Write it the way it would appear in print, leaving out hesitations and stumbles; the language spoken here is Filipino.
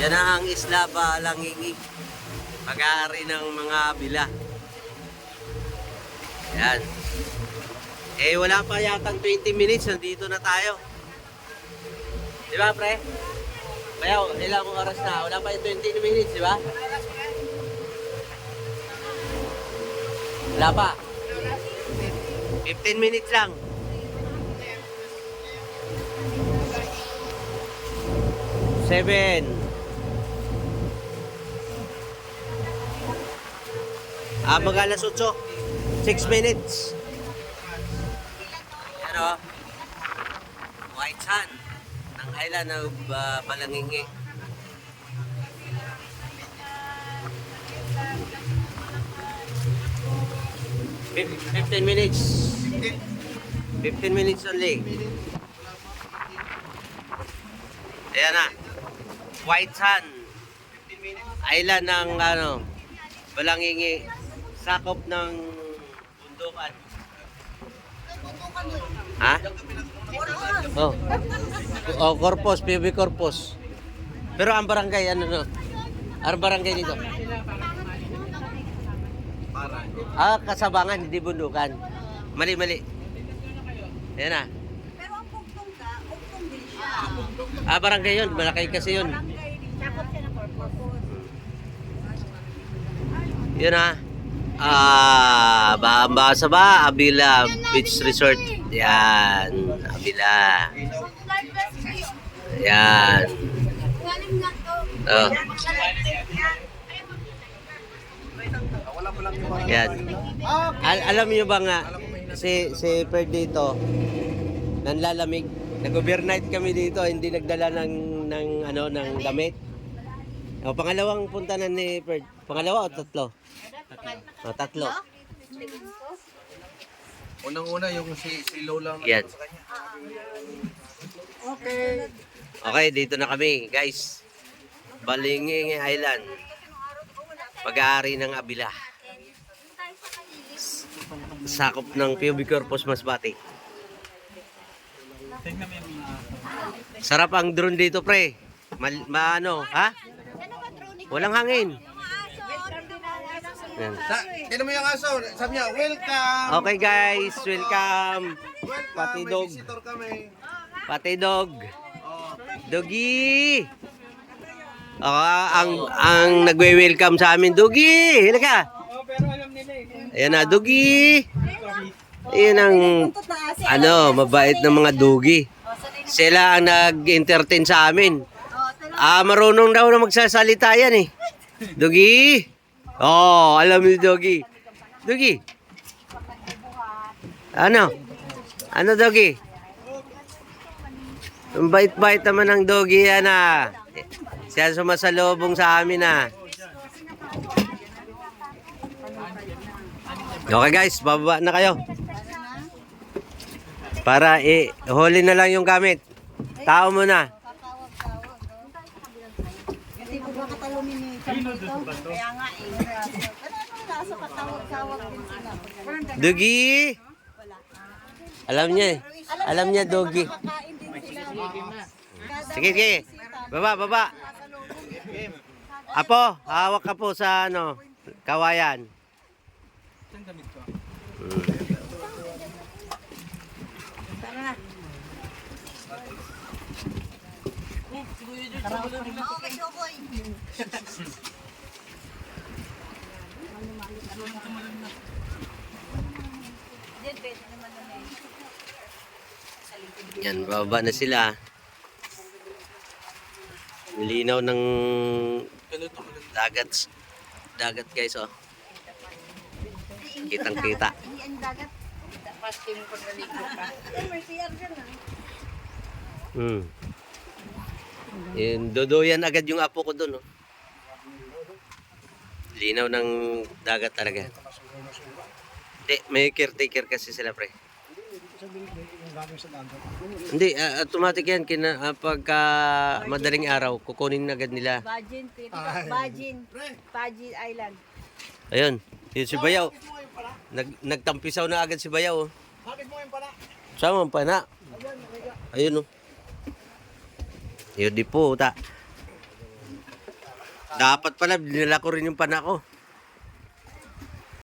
Yan na ang isla Balangigi. Pag-aari ng mga bila. Yan. Eh, wala pa yatang 20 minutes. Nandito na tayo. Di ba, pre? Kaya, ilang oras na? Wala pa yung 20 minutes, di ba? Wala pa. 15 minutes lang. Seven. Mag-alas 8. 6 minutes. Ano? White sand ng island ng Balangigi. Fifteen minutes. 15 minutes only. Ayan na. White sand. Island ng Balangigi. Sakop ng bundukan. Ha? Oh. Oh, Corpus, PB Corpus. Pero ang barangay, ano no? Ang barangay dito? Kasabangan, hindi bundukan. Mali. Ayan na. Pero ang Pugtong ka, Pugtong din siya. Barangay yun. Malaki kasi yun. Barangay din. Sakop siya ng Corpus. Yun na. Basa ba? Abila Beach Resort. Yan. Abila. Yan. Oh. Yan. Alam niyo ba nga si Fred dito nanlalamig. Nag-overnight kami dito, hindi nagdala ng damit. O, pangalawang punta na ni Fred. Pangalawa o tatlo? Tatlo. Unang-una yung si Lola lang Yan. sa kanya. Okay. Okay, dito na kami, guys. Balingigi Island. Pag-aari ng Abila. Sakop ng PUB Corpus Masbate. Sarap ang drone dito, pre. Ha? Walang hangin. Yan. Tignan mo yung aso. Sabi niya, welcome. Okay, guys, welcome. Welcome. Pati May dog. visitor kami. Pati dog. Oh. Dogi. Ang nagwe-welcome sa amin, Dogi. Hila ka. Ayan na, Dogi. Ayan ang mabait ng mga Dogi. Sila ang nag-entertain sa amin. Marunong daw na magsasalita yan eh. Dogi. Oh, alam mo Dogi. Dogi. Ano? Ano Dogi? Ang bait-bait naman ng Dogi yan ah. Siya sumasalubong sa amin ah. Okay guys, bababa na kayo. Para huli na lang yung gamit. Tao muna. Hindi ko ba katalunin ni Chambo ito? Kaya nga eh. Ano nasa katawag-tawag din sila? Dogi. Alam niya eh. Alam niya Dogi. Kakain din sila. Sige. Baba. Apo, hawak ka po sa kawayan. Tara na. Okay, Jokoy. Yan, bababa na sila. Linaw ng dagat guys oh. Kitang-kita. Ang dagat. Dapat yung pagnaligo ka. May CR dyan ah. Dodoyan agad yung apo ko doon oh. Linaw ng dagat talaga. May caretaker kasi sila pre. Hindi, automatic yan. Pagka madaling araw, kukunin agad nila. Bajin Island. Ayun, yun si Bayaw. Nagtampisaw na agad si Bayaw. Bakit mo yung pala? Sama pa na. Ayun oh. Yun di po, ta. Dapat pala, dinala ko rin yung panako.